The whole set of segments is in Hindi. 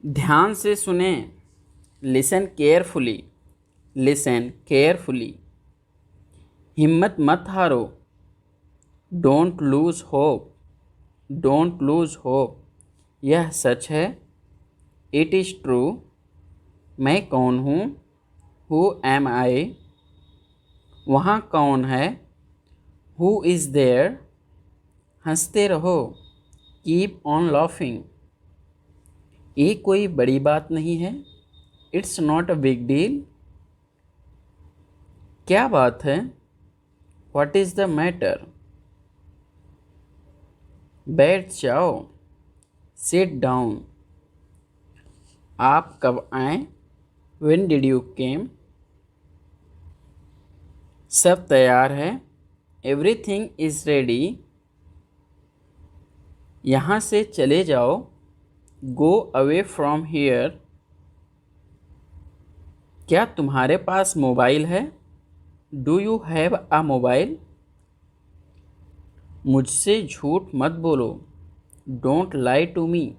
ध्यान से सुने। Listen carefully. Listen carefully. हिम्मत मत हारो। Don't lose hope. Don't lose hope. यह सच है। It is true. मैं कौन हूँ? Who am I? वहाँ कौन है? Who is there? हंसते रहो। Keep on laughing. ये कोई बड़ी बात नहीं है। It's not a big deal. क्या बात है? What is the matter? बैठ जाओ। Sit down. आप कब आए? When did you came? सब तैयार है। Everything is ready. यहाँ से चले जाओ। Go away from here. क्या तुम्हारे पास मोबाइल है? Do you have a mobile? मुझसे झूठ मत बोलो। Don't lie to me.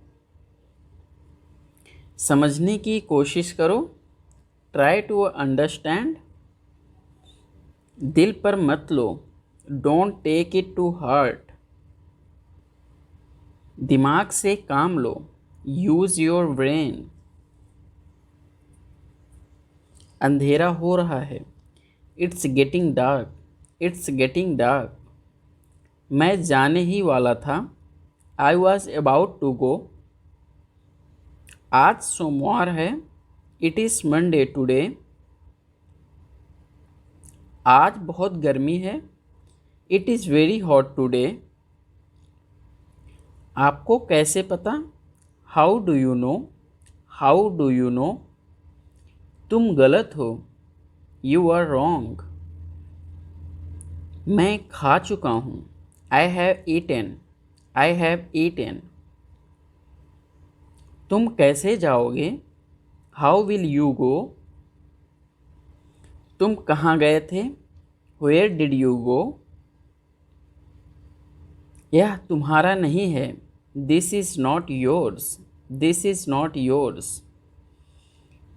समझने की कोशिश करो। Try to understand. दिल पर मत लो। Don't take it to heart. दिमाग से काम लो। Use your brain. अंधेरा हो रहा है। It's getting dark. It's getting dark. मैं जाने ही वाला था। I was about to go. आज सोमवार है। It is Monday today. आज बहुत गर्मी है। It is very hot today. आपको कैसे पता? How do you know? How do you know? तुम गलत हो। You are wrong. मैं खा चुका हूँ। I have eaten. I have eaten. तुम कैसे जाओगे? हाउ विल यू गो? तुम कहाँ गए थे? Where did you go? यह तुम्हारा नहीं है। This is not yours. This is not yours.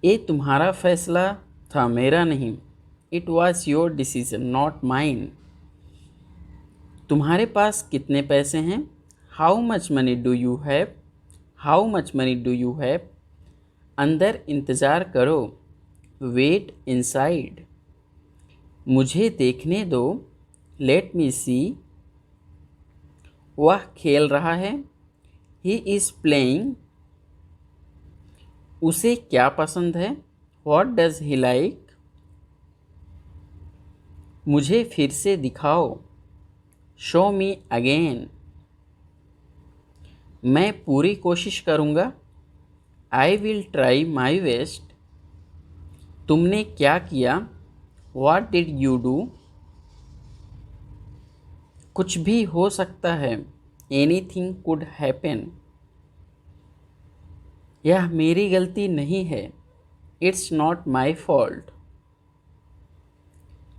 ये तुम्हारा फैसला था, मेरा नहीं। It was your decision not mine. तुम्हारे पास कितने पैसे हैं? How much money do you have? How much money do you have? अंदर इंतज़ार करो। Wait inside. मुझे देखने दो। Let me see. वह खेल रहा है। He is playing. उसे क्या पसंद है? What does he like? मुझे फिर से दिखाओ। Show me again. मैं पूरी कोशिश करूँगा। I will try my best. तुमने क्या किया? What did you do? कुछ भी हो सकता है। Anything could happen. यह मेरी गलती नहीं है। It's not my fault.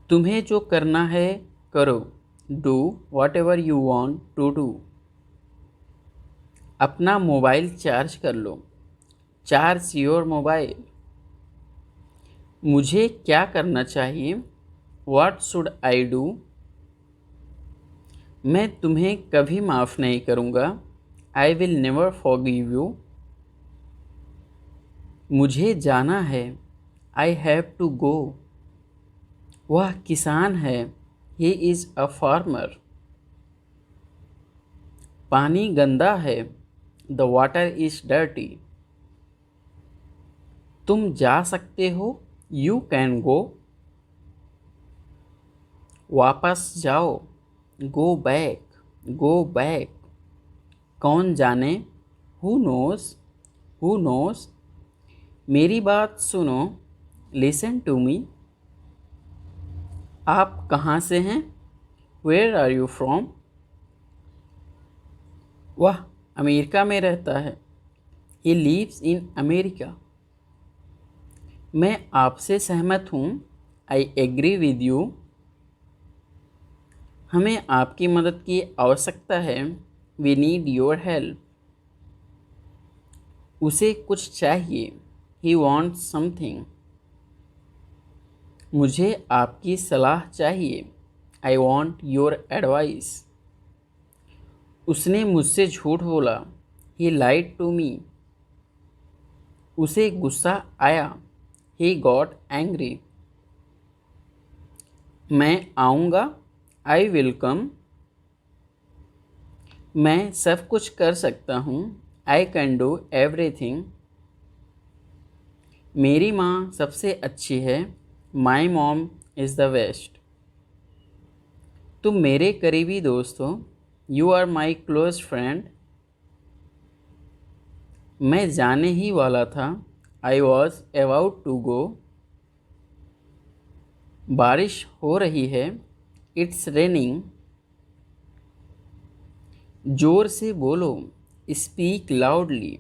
तुम्हें जो करना है करो। Do whatever you want to do. अपना मोबाइल चार्ज कर लो। Charge your mobile. मुझे क्या करना चाहिए? What should I do? मैं तुम्हें कभी माफ़ नहीं करूँगा। I will never forgive you. मुझे जाना है। I have to go. वह किसान है। He is a farmer. पानी गंदा है। The water is dirty. तुम जा सकते हो। You can go. वापस जाओ। Go back. Go back. कौन जाने? Who knows? Who knows? मेरी बात सुनो। Listen to me. आप कहाँ से हैं? Where are you from? वह अमेरिका में रहता है। He lives in America. मैं आपसे सहमत हूँ। I agree with you. हमें आपकी मदद की आवश्यकता है। We need your help. उसे कुछ चाहिए, ही वॉन्ट्स समथिंग। मुझे आपकी सलाह चाहिए, आई वॉन्ट योर एडवाइस। उसने मुझसे झूठ बोला, ही लाइड टू मी। उसे गुस्सा आया, ही गॉट एंग्री। मैं आऊँगा, आई विल कम। मैं सब कुछ कर सकता हूँ, आई कैन डू एवरीथिंग। मेरी माँ सबसे अच्छी है, my mom is the best. तुम मेरे करीबी दोस्त हो, you are my close friend. मैं जाने ही वाला था, I was about to go. बारिश हो रही है, इट्स रेनिंग। जोर से बोलो, स्पीक लाउडली,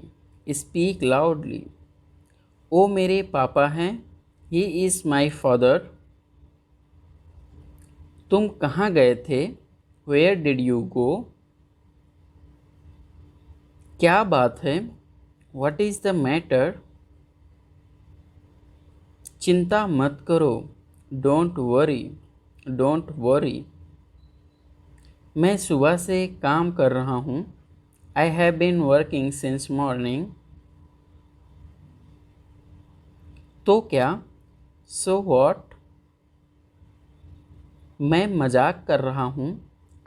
स्पीक लाउडली। ओ मेरे पापा हैं, ही इज़ माई फादर। तुम कहाँ गए थे, वेयर डिड यू गो। क्या बात है, व्हाट इज़ द मैटर। चिंता मत करो, डोंट वरी, डोंट वरी। मैं सुबह से काम कर रहा हूँ, I have been working since morning. तो क्या, सो वॉट। मैं मजाक कर रहा हूँ,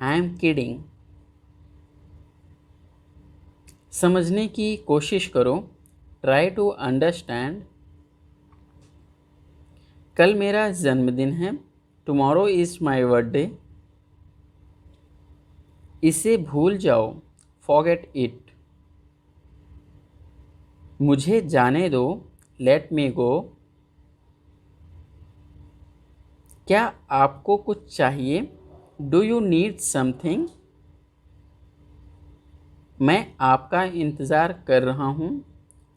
आई एम किडिंग। समझने की कोशिश करो, ट्राई टू अंडरस्टैंड। कल मेरा जन्मदिन है, टुमारो इज़ माई बर्थडे। इसे भूल जाओ, फॉरगेट इट। मुझे जाने दो, लेट मी गो। क्या आपको कुछ चाहिए, डू यू नीड समथिंग। मैं आपका इंतज़ार कर रहा हूँ,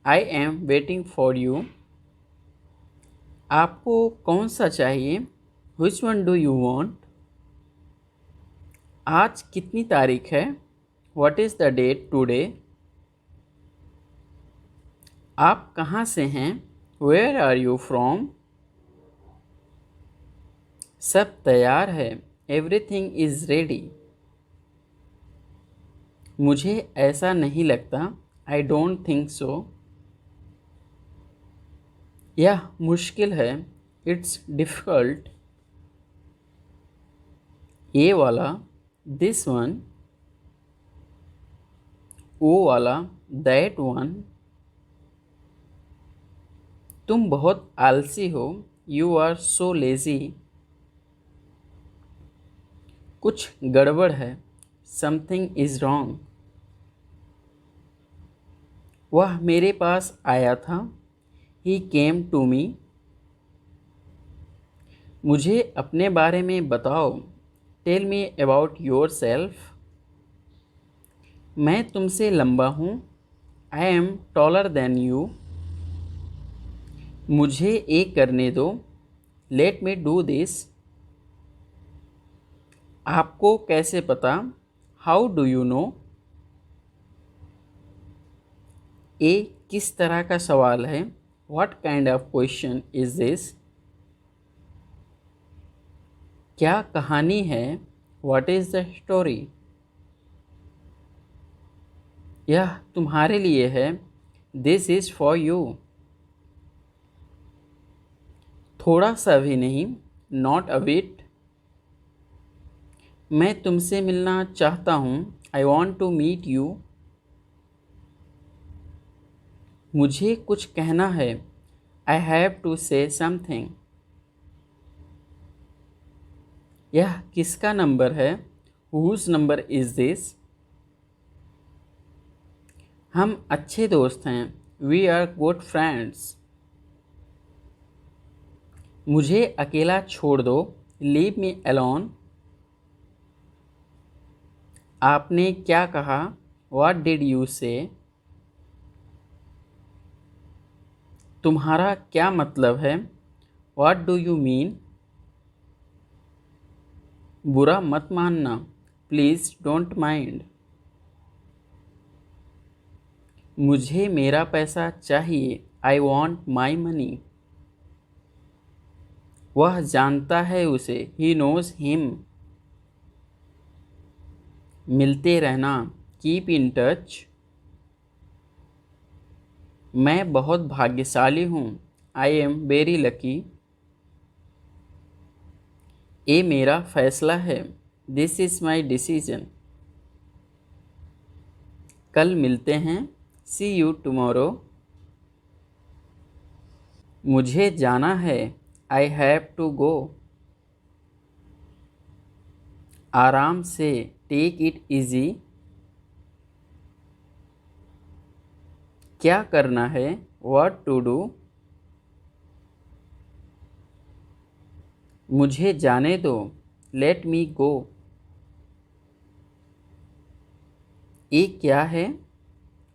I am waiting for you. आपको कौन सा चाहिए, which one do you want. आज कितनी तारीख है, what is the date today. आप कहाँ से हैं, वेयर आर यू फ्रॉम। सब तैयार है, एवरीथिंग इज़ रेडी। मुझे ऐसा नहीं लगता, आई डोंट थिंक सो। यह मुश्किल है, इट्स डिफ़िकल्ट। ये वाला, दिस वन। वो वाला, दैट वन। तुम बहुत आलसी हो, यू आर सो लेज़ी। कुछ गड़बड़ है, समथिंग इज़ रॉन्ग। वह मेरे पास आया था, ही केम टू मी। मुझे अपने बारे में बताओ, tell me about your self. मैं तुमसे लंबा हूँ, I am taller than you. मुझे एक करने दो, लेट मी डू दिस। आपको कैसे पता, हाउ डू यू नो। ये किस तरह का सवाल है, what kind of question is this. क्या कहानी है, व्हाट इज़ द स्टोरी। यह तुम्हारे लिए है, दिस इज़ फॉर यू। थोड़ा सा भी नहीं, नॉट अ बिट। मैं तुमसे मिलना चाहता हूँ, I want to meet you. मुझे कुछ कहना है, I have to say something. यह किसका नंबर है, हुज नंबर इज़ दिस। हम अच्छे दोस्त हैं, वी आर गुड फ्रेंड्स। मुझे अकेला छोड़ दो, लीव मी अलोन। आपने क्या कहा, व्हाट डिड यू से। तुम्हारा क्या मतलब है, व्हाट डू यू मीन। बुरा मत मानना, प्लीज़ डोंट माइंड। मुझे मेरा पैसा चाहिए। I want my money. वह जानता है उसे। He knows him. मिलते रहना। Keep in touch. मैं बहुत भाग्यशाली हूँ। I am very lucky. ये मेरा फैसला है। This is my decision. कल मिलते हैं। See you tomorrow. मुझे जाना है। I have to go. आराम से। Take it easy. क्या करना है। What to do. मुझे जाने दो। Let me go. ये क्या है।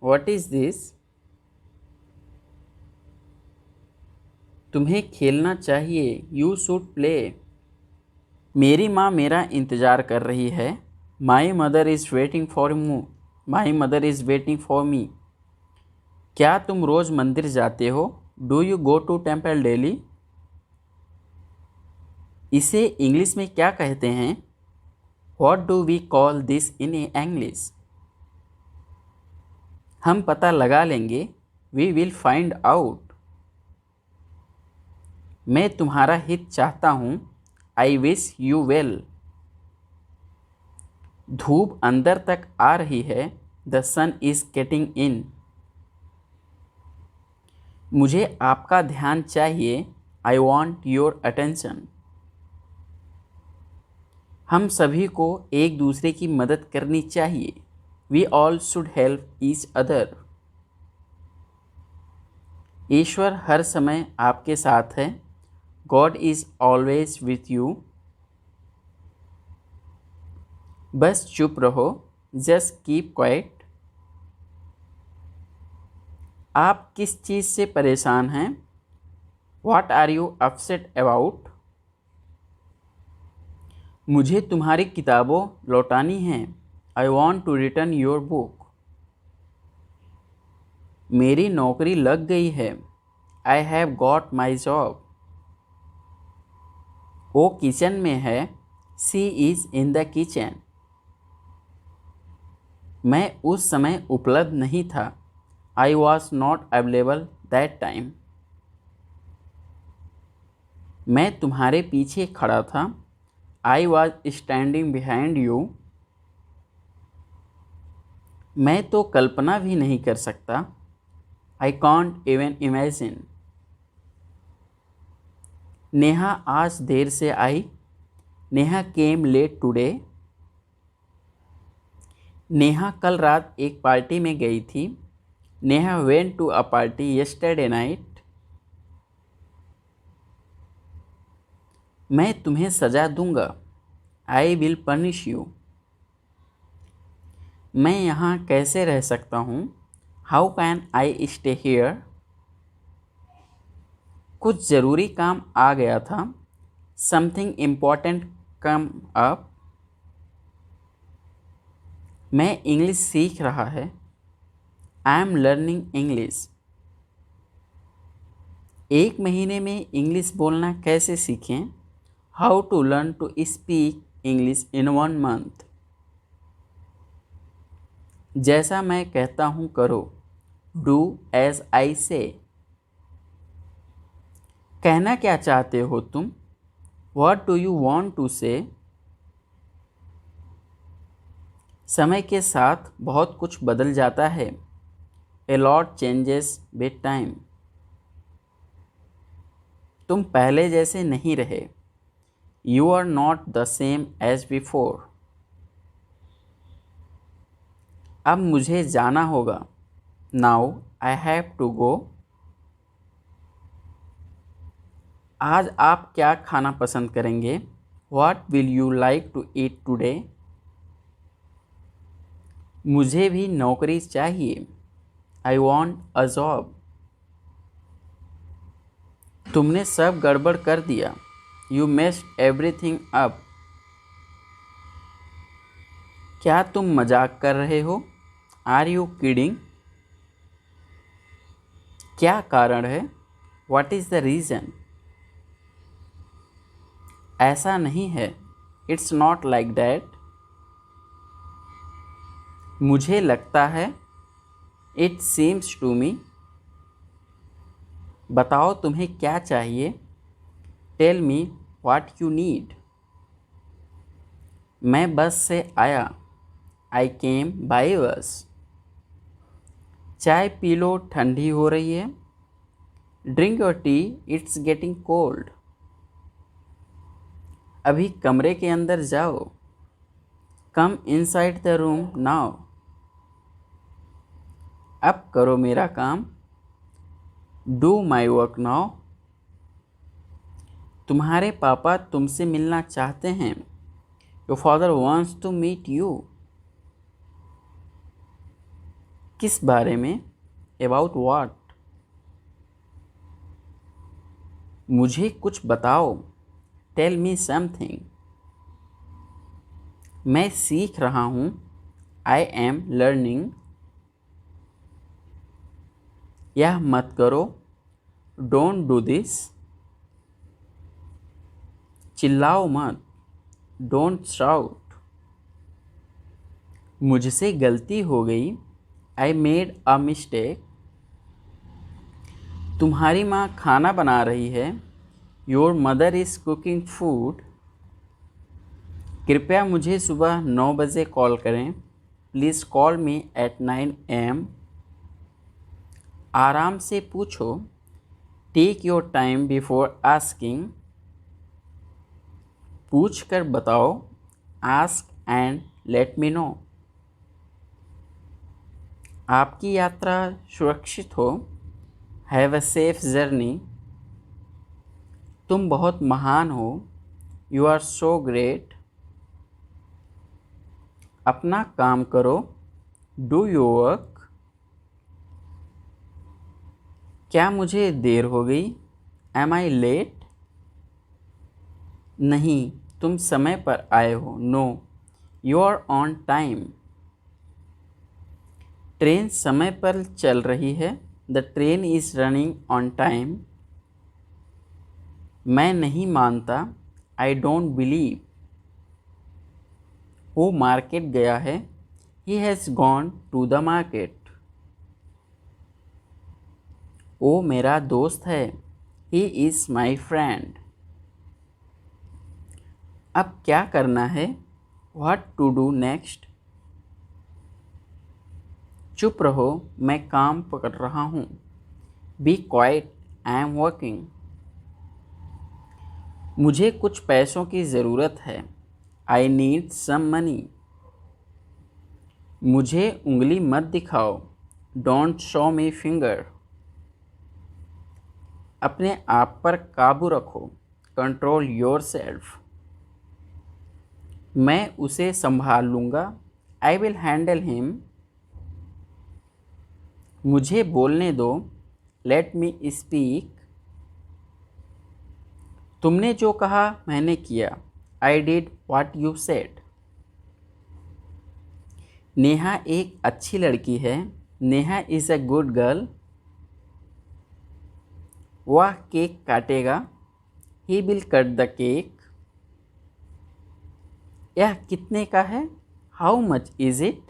What is this. तुम्हें खेलना चाहिए। You should play. मेरी माँ मेरा इंतज़ार कर रही है। My mother is waiting for me. My mother is waiting for me. क्या तुम रोज़ मंदिर जाते हो। Do you go to temple daily. इसे इंग्लिश में क्या कहते हैं। What do we call this in English. हम पता लगा लेंगे। We will find out. मैं तुम्हारा हित चाहता हूँ। I wish you well. धूप अंदर तक आ रही है। The sun is getting in. मुझे आपका ध्यान चाहिए। I want your attention. हम सभी को एक दूसरे की मदद करनी चाहिए। We all should help each other. ईश्वर हर समय आपके साथ है। God is always with you. बस चुप रहो। Just keep quiet. आप किस चीज़ से परेशान हैं। What are you upset about. मुझे तुम्हारी किताबों लौटानी हैं। I want to return your book. मेरी नौकरी लग गई है। I have got my job. वो किचन में है। She is in the kitchen. मैं उस समय उपलब्ध नहीं था। I was not available that time. मैं तुम्हारे पीछे खड़ा था। I was standing behind you. मैं तो कल्पना भी नहीं कर सकता। I can't even imagine. Neha आज देर से आई। Neha came late today. Neha कल रात एक पार्टी में गई थी। Neha went to a party yesterday night. मैं तुम्हें सजा दूंगा। I will punish you. मैं यहाँ कैसे रह सकता हूँ। How can I stay here. कुछ ज़रूरी काम आ गया था। Something important come up. मैं इंग्लिश सीख रहा है। I am learning English. एक महीने में इंग्लिश बोलना कैसे सीखें। How to learn to speak English in 1 month. जैसा मैं कहता हूँ करो। डू एज आई से। कहना क्या चाहते हो तुम। What do you want to say. समय के साथ बहुत कुछ बदल जाता है। A lot changes with time. तुम पहले जैसे नहीं रहे। You are not the same as before. अब मुझे जाना होगा। Now I have to go. आज आप क्या खाना पसंद करेंगे। What will you like to eat today. मुझे भी नौकरी चाहिए। I want a job. तुमने सब गड़बड़ कर दिया। You messed everything up. क्या तुम मजाक कर रहे हो। Are you kidding. क्या कारण है? What is the reason? ऐसा नहीं है। It's not like that. मुझे लगता है। It seems to me. बताओ तुम्हें क्या चाहिए। Tell me what you need. मैं बस से आया। I came by bus. चाय पी लो, ठंडी हो रही है। Drink your tea, it's getting cold. अभी कमरे के अंदर जाओ। Come inside the room now. अब करो मेरा काम। Do my work now. तुम्हारे पापा तुमसे मिलना चाहते हैं। Your father wants to meet you. किस बारे में? About what? मुझे कुछ बताओ। Tell me something. मैं सीख रहा हूँ। I am learning. यह मत करो। Don't do this. चिल्लाओ मत। Don't shout. मुझसे गलती हो गई। I made a mistake. तुम्हारी माँ खाना बना रही है। Your mother is cooking food. कृपया मुझे सुबह 9 बजे कॉल करें। Please call me at 9 am. आराम से पूछो। Take your time before asking. पूछ कर बताओ। Ask and let me know. आपकी यात्रा सुरक्षित हो। Have a safe journey. तुम बहुत महान हो। You are so great. अपना काम करो। Do your work. क्या मुझे देर हो गई? Am I late? नहीं, तुम समय पर आए हो। No, you are on time. Train समय पर चल रही है। The train is running on time. मैं नहीं मानता। I don't believe. वो मार्केट गया है। He has gone to the market. वो मेरा दोस्त है। He is my friend. अब क्या करना है? What to do next? चुप रहो, मैं काम कर रहा हूँ। Be quiet, I am working. मुझे कुछ पैसों की ज़रूरत है। I need some money. मुझे उंगली मत दिखाओ। Don't show me finger. अपने आप पर काबू रखो। Control yourself. मैं उसे संभाल लूँगा। I will handle him. मुझे बोलने दो। Let me speak. तुमने जो कहा मैंने किया। I did what you said. Neha एक अच्छी लड़की है। Neha is a good girl. वह केक काटेगा। He will cut the cake. यह कितने का है? How much is it?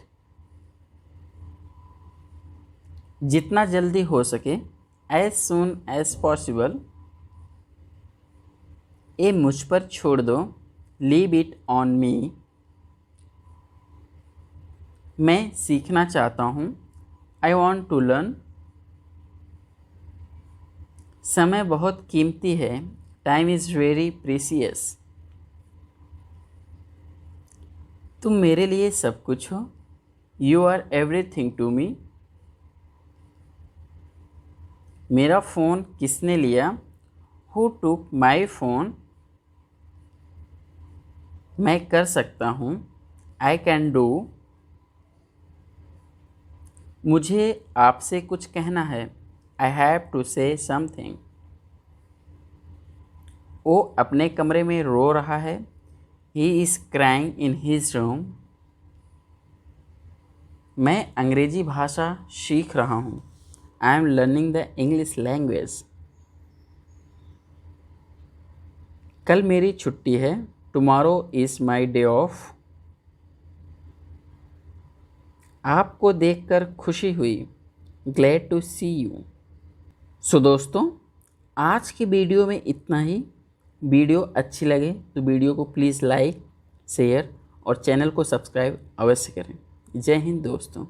जितना जल्दी हो सके। As soon as possible. ये मुझ पर छोड़ दो। Leave it on me. मैं सीखना चाहता हूँ। I want to learn. समय बहुत कीमती है। Time is very precious. तुम मेरे लिए सब कुछ हो। You are everything to me. मेरा फ़ोन किसने लिया? Who took my phone? मैं कर सकता हूँ। I can do. मुझे आपसे कुछ कहना है। I have to say something. वो अपने कमरे में रो रहा है। He is crying in his room. मैं अंग्रेजी भाषा सीख रहा हूँ। I am learning the English language. कल मेरी छुट्टी है, tomorrow is my day of. आपको देखकर खुशी हुई, ग्लैड टू सी यू। सो दोस्तों, आज की वीडियो में इतना ही। वीडियो अच्छी लगे तो वीडियो को प्लीज़ लाइक, शेयर और चैनल को सब्सक्राइब अवश्य करें। जय हिंद दोस्तों।